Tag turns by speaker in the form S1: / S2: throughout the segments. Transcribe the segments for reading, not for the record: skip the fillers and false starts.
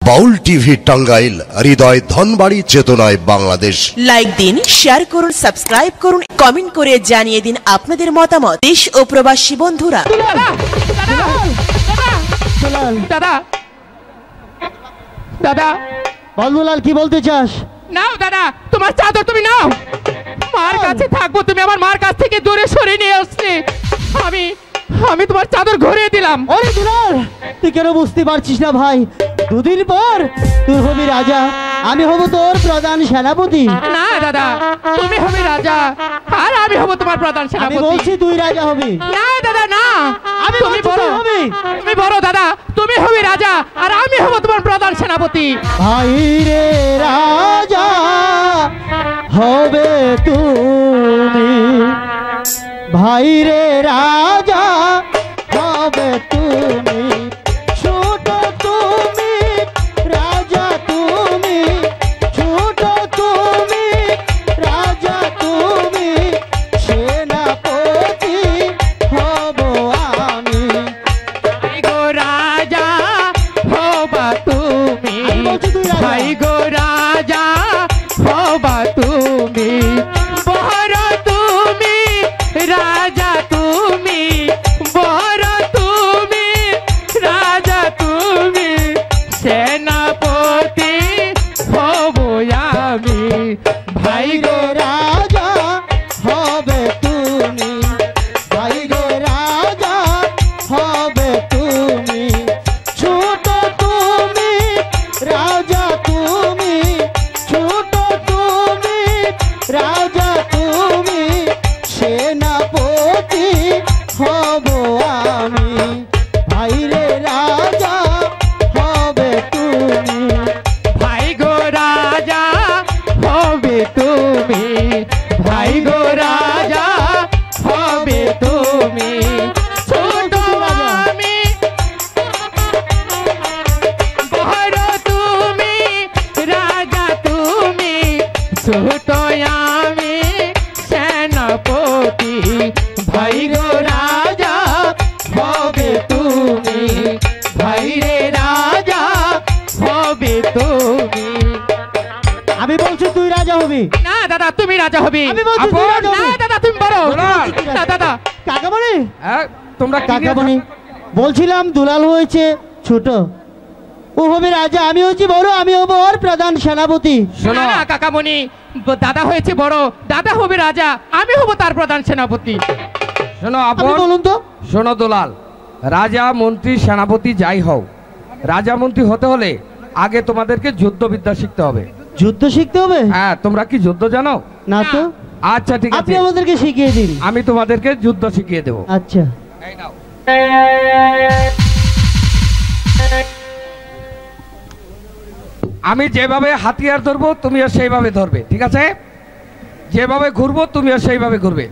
S1: বাউল TV Tangail, হৃদয় ধনবাড়ি, চেতনায় Bangladesh.
S2: Like দিন, share করুন, সাবস্ক্রাইব করুন, কমেন্ট করে জানিয়ে দিন আপনাদের মতামত। দেশ ও প্রবাসী বন্ধুরা।
S3: দাদা দাদা
S4: বলদুলাল, কি বলতে চাস?
S3: নাও দাদা, তোমার চাদর তুমি নাও। মার কাছে থাকবো, তুমি আমার মার কাছ থেকে দূরে সরে নিয়ে আসছে। আমি তোমার চাদর ঘুরিয়ে দিলাম।
S4: ওরে দুলাল, তুই কেন বুঝতে পারছিস না ভাই? দুদিন পর তুই হবি রাজা, আমি হব তোর প্রধান সেনাপতি।
S3: না দাদা, তুমি হবে রাজা আর আমি হব তোমার প্রধান
S4: আমি
S3: সেনাপতি।
S4: বলছি তুই রাজা হবি।
S3: না দাদা না,
S4: আমি
S3: তুমি
S4: বলছি
S3: বড়
S4: তুই হবি।
S3: তুমি বড় দাদা, তুমি হবে রাজা আর আমি হব তোমার প্রধান সেনাপতি।
S4: ভাই রে রাজা হবে তুমি, ভাই রে রাজা হবে তুমি, ছোট তুমি রাজা, তুমি ছোট তুমি রাজা, তুমি সেনাপতি হব আমি।
S3: ভাই গো রাজা হবা তুমি, ভাই গো রাজা হবা তুমি, বড় তুমি রাজা, তুমি বড় তুমি রাজা, তুমি সেনাপতি হব আমি। ভাই গো
S4: রাজা হবে তুমি, ভাই গো রাজা হবে তুমি, ছোট তুমি রাজা, তুমি ছোট তুমি রাজা, তুমি সেনাপতি হব আমি। ভাই রে রাজা হবে তুমি,
S3: ভাই গো রাজা হবে তুমি, ভাই গো রাজা হবে তুমি, ছোট আমি বড় তুমি রাজা, তুমি ছোট আমি সেনাপতি। ভাই গো রাজা হবে তুমি, ভাই রে রাজা হবে তুমি।
S4: আমি বলছি তুই রাজা হবি।
S3: না দাদা, তুমি রাজা হবে।
S4: আমি বলছি তুই রাজা
S3: না
S4: হবি।
S3: দাদা, তুমি বড়। না দাদা,
S4: কাকামণি,
S3: তোমরা
S4: কাকামণি বলছিলাম দুলাল হয়েছে ছোট, ও হবে রাজা, আমি হচ্ছি বড়, আমি হবো ওর প্রধান সেনাপতি।
S3: শোনো না কাকামণি, দাদা হয়েছে বড়, দাদা হবে রাজা, আমি হব তার প্রধান সেনাপতি।
S5: শোনো
S4: আপনি
S5: আপন,
S4: বলুন তো।
S5: শোনো দুলাল, রাজা মন্ত্রী সেনাপতি যাই হও, রাজা মন্ত্রী হতে হলে আগে তোমাদেরকে যুদ্ধবিদ্যা শিখতে হবে।
S4: যুদ্ধ শিখতে হবে?
S5: হ্যাঁ, তোমরা কি যুদ্ধ জানো?
S4: না তো।
S5: আচ্ছা ঠিক
S4: আপনি
S5: আছে,
S4: আমাদেরকে শিখিয়ে দিন।
S5: আমি তোমাদেরকে যুদ্ধ শিখিয়ে দেবো।
S4: আচ্ছা।
S5: এই নাও। আমি যেভাবে হাতিয়ার ধরবো তুমিও সেইভাবে ধরবে, ঠিক আছে? যেভাবে ঘুরবো তুমিও সেইভাবে ঘুরবে।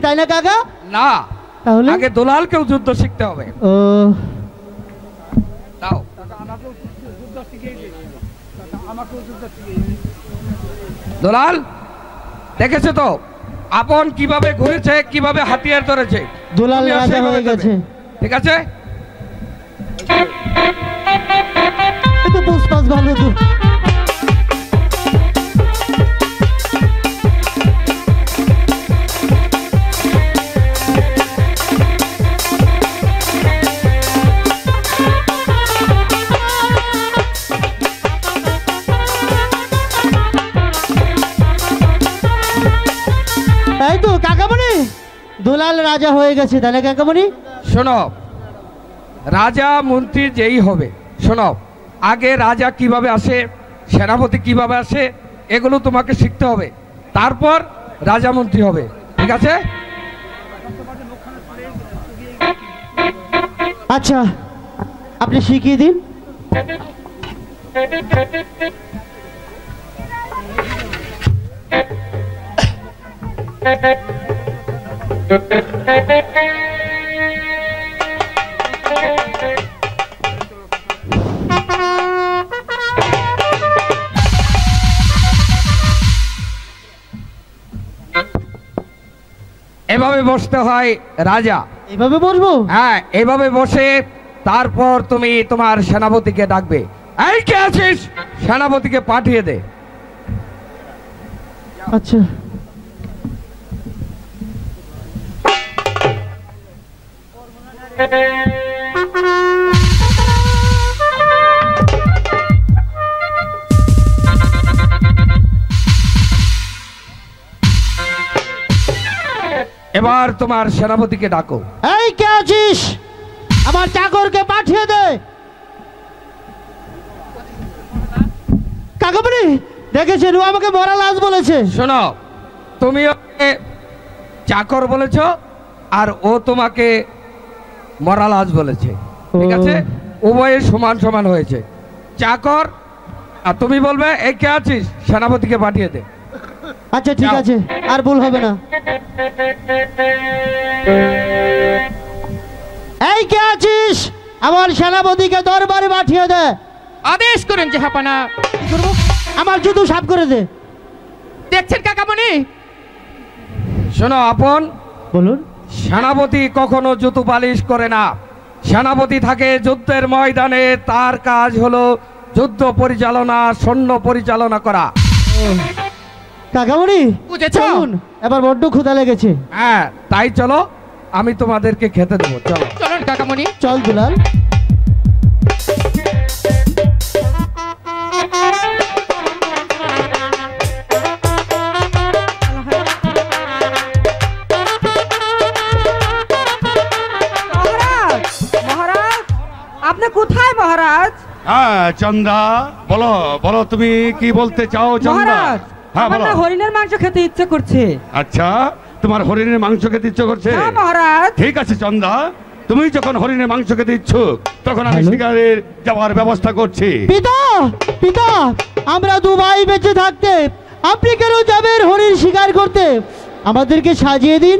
S4: তাই না কাকা?
S5: না,
S4: তাহলে
S5: আগে দুলালকেও যুদ্ধ শিখতে হবে।
S4: ও
S5: দাও। দুলাল দেখেছো তো আপন কিভাবে ঘুরেছে, কিভাবে হাতিয়ার ধরেছে।
S4: দুলাল
S5: তুমিও
S4: রাজা
S5: সেইভাবে
S4: হয়ে গেছে।
S5: ধরবে, ঠিক আছে?
S4: এ তো পুষ্পাস ভালো তো। তাই তো কাকামণি, দুলাল রাজা হয়ে গেছে তাহলে কাকামণি।
S5: শোনো, রাজা মন্ত্রী যেই হবে শোনো, আগে রাজা কিভাবে আসে, সেনাপতি কিভাবে আসে, এগুলো তোমাকে শিখতে হবে, তারপর রাজা মন্ত্রী হবে, ঠিক আছে?
S4: আচ্ছা, আপনি শিখিয়ে দিন।
S5: এভাবে বসতে হয় রাজা।
S4: এভাবে বসবো?
S5: হ্যাঁ, এভাবে বসে তারপর তুমি তোমার সেনাপতিকে ডাকবে। এই কে আছিস, সেনাপতিকে পাঠিয়ে দে।
S4: আচ্ছা।
S5: এবার তোমার সেনাপতিকে ডাকো।
S4: এই কে আছিস, আমার চাকরকে পাঠিয়ে দে। কাকামণি দেখেছেন, ও আমাকে মরা লাশ বলেছে।
S5: শোনো, তুমি ওকে চাকর বলেছো আর ও তোমাকে মরা লাশ বলেছে, ঠিক আছে? উভয়ে সমান সমান হয়েছে। চাকর আর তুমি বলবে এই কে আছিস, সেনাপতিকে পাঠিয়ে দে।
S4: আচ্ছা ঠিক আছে, আর ভুল হবে না। এই কে আছিস, আমার সেনাপতিকে দরবারে পাঠিয়ে দে।
S3: আদেশ করেন জাহাপানা।
S4: কি করবো? আমার জুতো সাফ করে দে।
S3: দেখছেন কাকামণি?
S5: শোনো আপন,
S4: বলুন।
S5: সেনাপতি কখনো জুতো পালিশ করে না। সেনাপতি থাকে যুদ্ধের ময়দানে, তার কাজ হলো যুদ্ধ পরিচালনা, সৈন্য পরিচালনা করা।
S4: কাকামণি
S3: বুঝেছো?
S4: চলুন, এবার বড্ড ক্ষুধা লেগেছে।
S5: হ্যাঁ, তাই চলো, আমি তোমাদেরকে খেতে দেবো। চলো
S3: চলুন কাকামণি।
S4: চল দুলাল।
S6: মহারাজ, মহারাজ, আপনি কোথায় মহারাজ?
S7: হ্যাঁ চন্দা, বলো বলো, তুমি কি বলতে চাও চন্দা?
S6: মহারাজ,
S7: হ্যাঁ
S6: আমার
S7: বলো।
S6: না হরিণের মাংস খেতে ইচ্ছে করছে।
S7: আচ্ছা, তোমার হরিণের মাংস খেতে ইচ্ছে করছে?
S6: হ্যাঁ মহারাজ।
S7: ঠিক আছে চন্দা, তুমি যখন হরিণের মাংস খেতে ইচ্ছুক, তখন আমি
S4: হ্যালো?
S7: শিকারের যাওয়ার ব্যবস্থা করছি।
S4: পিতা, পিতা, আমরা দু ভাই বেঁচে থাকতে আপনি কেন যাবেন হরিণ শিকার করতে? আমাদেরকে সাজিয়ে দিন,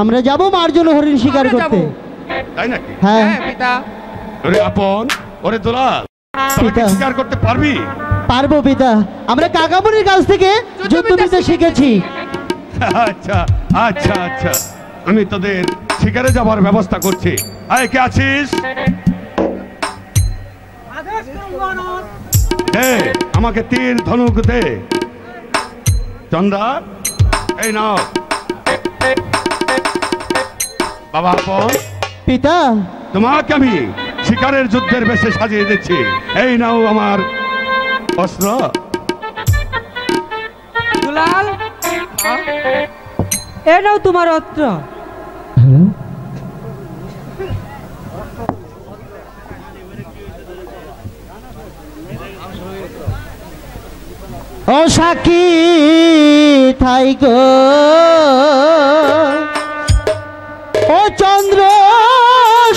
S4: আমরা যাব মার জন্য হরিণ শিকার
S3: আমরা
S4: করতে।
S3: যাবো।
S7: তাই নাকি?
S4: হ্যাঁ
S3: হ্যাঁ পিতা।
S7: ওরে আপন, ওরে দুলাল, তোরা কি
S4: পিতা।
S7: শিকার করতে পারবি?
S4: পারবো পিতা, আমরা কাকামণির কাছ থেকে যুদ্ধবিদ্যা শিখেছি।
S7: আচ্ছা আচ্ছা আচ্ছা, আমি তোদের শিকারে যাওয়ার ব্যবস্থা করছি। আয়, কে আছিস? দে আমাকে তীর ধনুক দে। চন্দা, এই নাও। বাবা আপন,
S4: পিতা,
S7: তোমাকে আমি শিকারের যুদ্ধের বেশে সাজিয়ে দিচ্ছি। এই নাও আমার অস্ত্র।
S6: দুলাল, এ নাও তোমার অস্ত্র।
S4: ও সাক্ষী থাই গো, ও চন্দ্র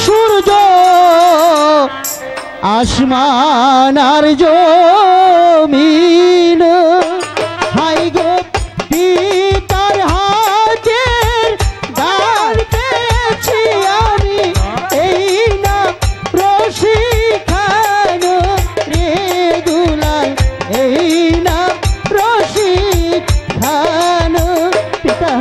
S4: সূর্য আসমান আর জমিন, হাই গো পিতার হাতের দান পেয়েছি আমি, এই না প্রশিক্ষণ রে দুলাল, এই না প্রশিক্ষণ। পিতা,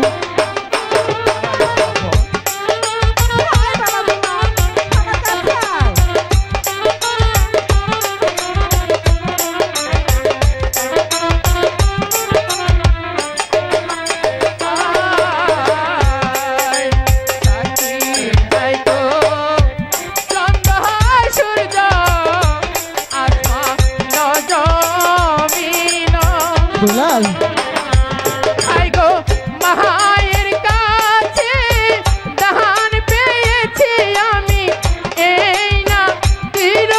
S4: দুলাল,
S3: মায়ের কাছে দান পেয়েছি আমি, এই না তীর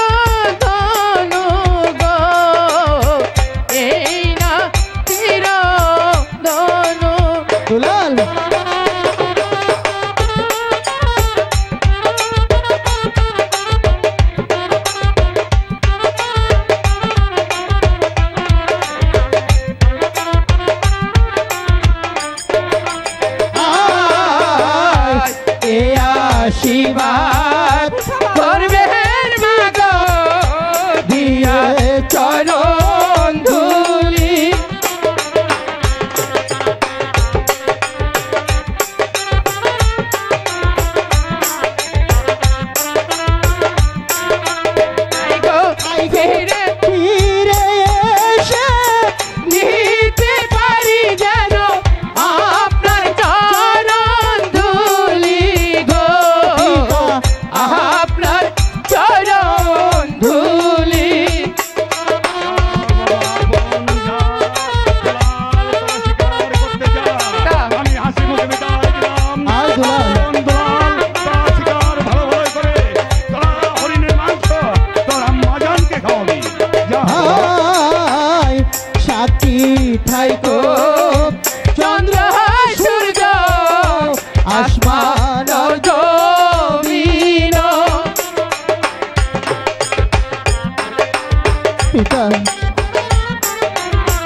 S4: পিতা।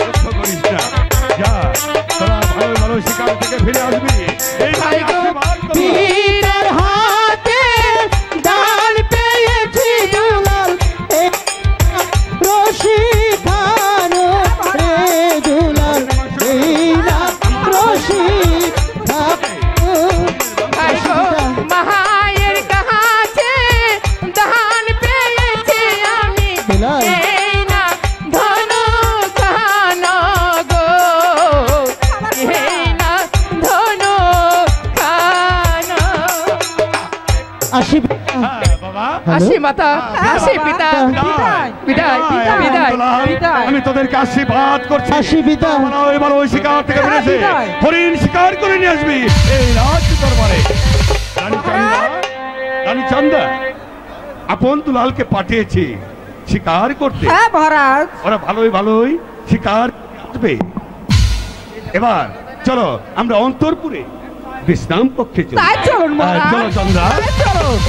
S7: লক্ষ্য করিস না। যা, তোরা ভালো ভালো শিকার থেকে ফিরে আসবি। এই
S3: তাই গো,
S7: আশীর্বাদ করো।
S4: পিতার হাতে ডাল পেয়েছি দুলাল, এ রশি খানো রে দুলাল, এই না রশি খানো।
S3: তাই গো, মায়ের কাছে দান পেয়েছি আমি,
S4: দুলাল।
S3: এই না ধনু কানো গো, এই না ধনু কানো।
S4: আসি পিতা।
S7: হ্যাঁ, বাবা।
S3: আসি মাতা, আসি পিতা,
S6: বিদায়।
S3: বিদায়,
S7: বিদায়,
S3: বিদায়,
S7: দুলাল।
S3: বিদায়।
S7: আমি তোদেরকে আশীর্বাদ করছি।
S4: আসি পিতা।
S7: তোমরা এবার ওই শিকার থেকে ফিরেছে
S6: বিদায়।
S7: হরিণ শিকার করে নিয়ে আসবি এই রাজ দরবারে। রানী চন্দা, রানী চন্দা, আপন দুলালকে পাঠিয়েছি শিকার করতে।
S6: হ্যাঁ মহারাজ।
S7: ওরা ভালোই ভালোই শিকার আসবে। এবার চলো আমরা অন্তরপুরে বিশ্রাম কক্ষে চলি।
S6: তাই চলুন মহারাজ।
S7: চলো চন্দ্রা।
S6: তাই চলুন।